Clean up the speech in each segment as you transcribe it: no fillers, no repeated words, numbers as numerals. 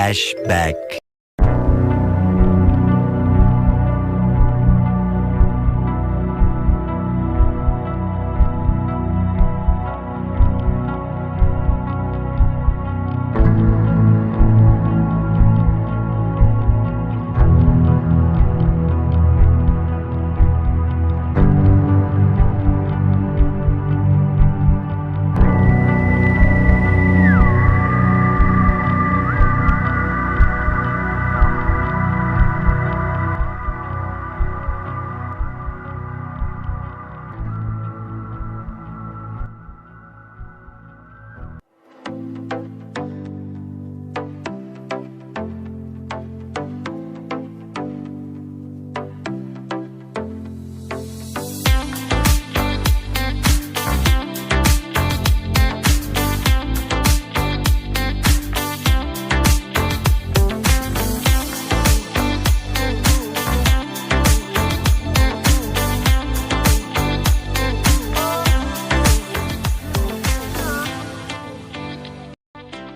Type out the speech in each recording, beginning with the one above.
Flashback.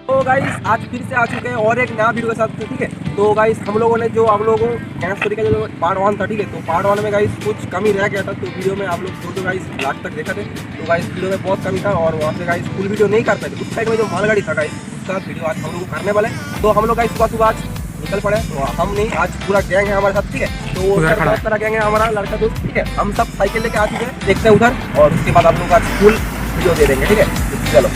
तो guys आज फिर से आ चुके हैं और एक नया वीडियो के साथ, ठीक है। तो गाइस हम लोगों ने जो आप लोगों को ज्ञानेश्वरी का जो पार्ट 1 था, ठीक है, तो पार्ट 1 में गाइस कुछ कमी रह गया था, तो वीडियो में आप लोग जो गाइस लास्ट तक देखा थे, तो गाइस वीडियो में बहुत कमी था और वहाँ से गाइस फुल वीडियो नहीं कर पाए थे। उस साइड में जो मालगाड़ी था गाइस, उसका वीडियो आज हम लोग करने वाले। तो हम लोग गाइस सुबह आज निकल पड़े, तो हम नहीं, आज पूरा गैंग है हमारे साथ, ठीक है। तो बहुत सारा गैंग है हमारा लड़का दोस्त, ठीक है। हम सब साइकिल लेके आ चुके हैं, देखते हैं उधर, और उसके बाद आप लोग आज फुल वीडियो दे देंगे, ठीक है। चलो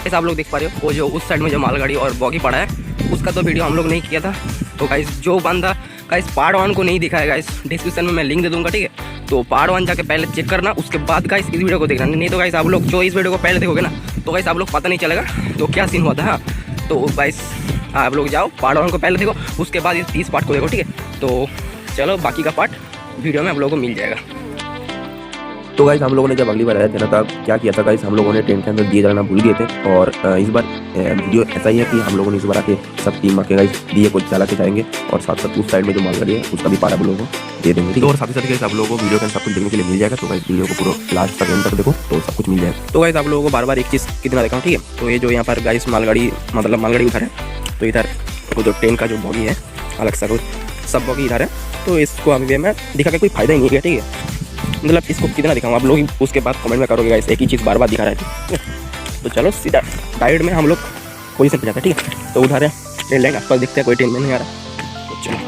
आप लोग देख पा रहे हो, वो जो उस साइड में जो मालगाड़ी और बॉगी पड़ा है, उसका तो वीडियो हम लोग नहीं किया था। तो गाइस जो बंदा गाइस पार्ट 1 को नहीं दिखाया, गाइस डिस्क्रिप्शन में मैं लिंक दे दूंगा, ठीक है। तो पार्ट 1 जाके पहले चेक करना, उसके बाद गाइस इस वीडियो को देखना। नहीं तो गाइस आप लोग जो इस वीडियो को पहले देखोगे ना, तो गाइस आप लोग पता नहीं चलेगा तो क्या सीन हुआ था। हाँ, तो गाइस आप लोग जाओ पार्ट 1 को पहले देखो, उसके बाद इस 30 पार्ट को देखो, ठीक है। तो चलो बाकी का पार्ट वीडियो में आप लोगों को मिल जाएगा। तो गाइस हम लोगों ने जब अगली बार आया था ना, तब क्या किया था गाइस, हम लोगों ने टेंट के अंदर दिए जलाना भूल गए थे। और इस बार वीडियो ऐसा ही है कि हम लोगों ने इस बार आके सब टीम आके गाइस दिए को जला के जाएंगे, और साथ साथ उस साइड में जो मालगाड़ी है उसका भी पारा आप लोगों को दे देंगे, ठीक है। और साथ ही साथ गाइस आप लोगों को वीडियो के सब कुछ देखने के लिए मिल जाएगा। तो गाइस वीडियो को पूरा लास्ट तक एंड तक देखो, तो सब कुछ मिल जाएगा। तो गाइस आप लोगों को बार बार एक चीज़ कितना दिखाऊँ, ठीक है। तो ये जो यहाँ पर गाइस मालगाड़ी, मतलब मालगाड़ी उधर है, तो इधर वो जो ट्रेन का जो बॉगी है अलग सा सब बॉगी इधर है। तो इसको अभी मैं दिखा के कोई फायदा ही नहीं है, ठीक है। मतलब इसको कितना दिखाऊँ, आप लोग उसके बाद कमेंट में करोगे गाइस, एक ही चीज़ बार बार दिखा रहा है, ठीक है। तो चलो सीधा गाइड में हम लोग पोजीशन पे जाते हैं, ठीक है। तो उधर है ट्रेन लाइन, आसपास दिखते हैं, कोई ट्रेन में नहीं आ रहा, तो चलो।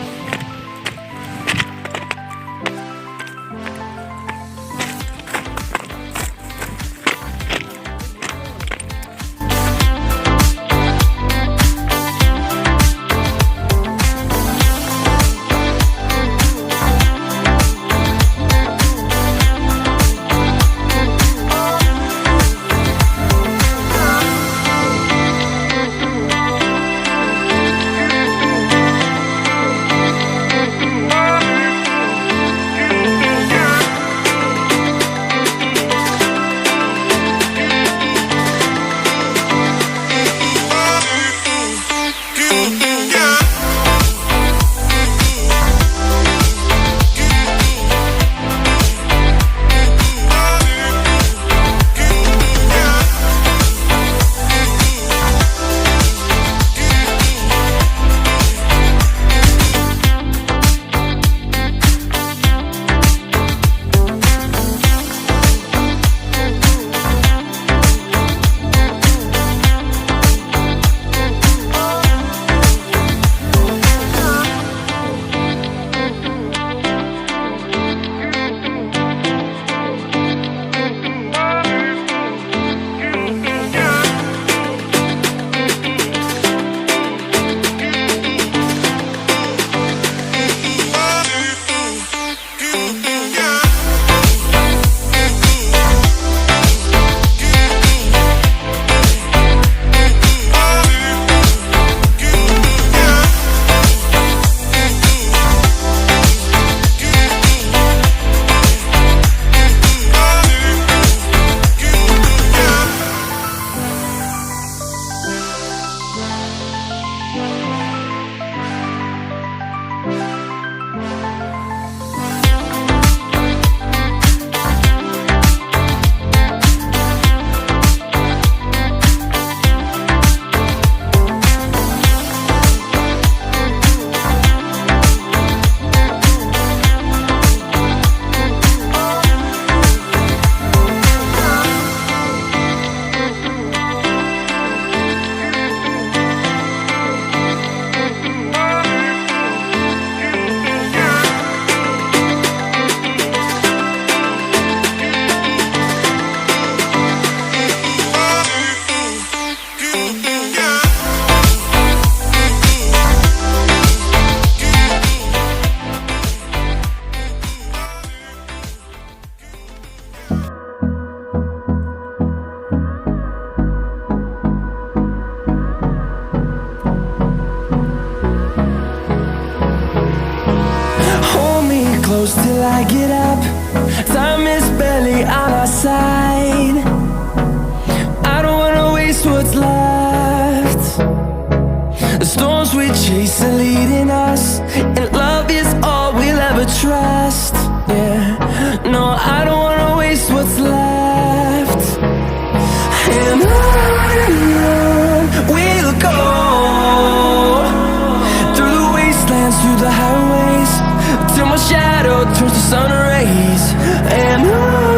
close till I get up. Time is barely on our side. I don't wanna waste what's left. The storms we chase are leading us, and love is all we'll ever trust. Yeah, no, I don't wanna waste what's left. And on we'll go, through the wastelands, through the highways, till my shadow turns to sun rays. And on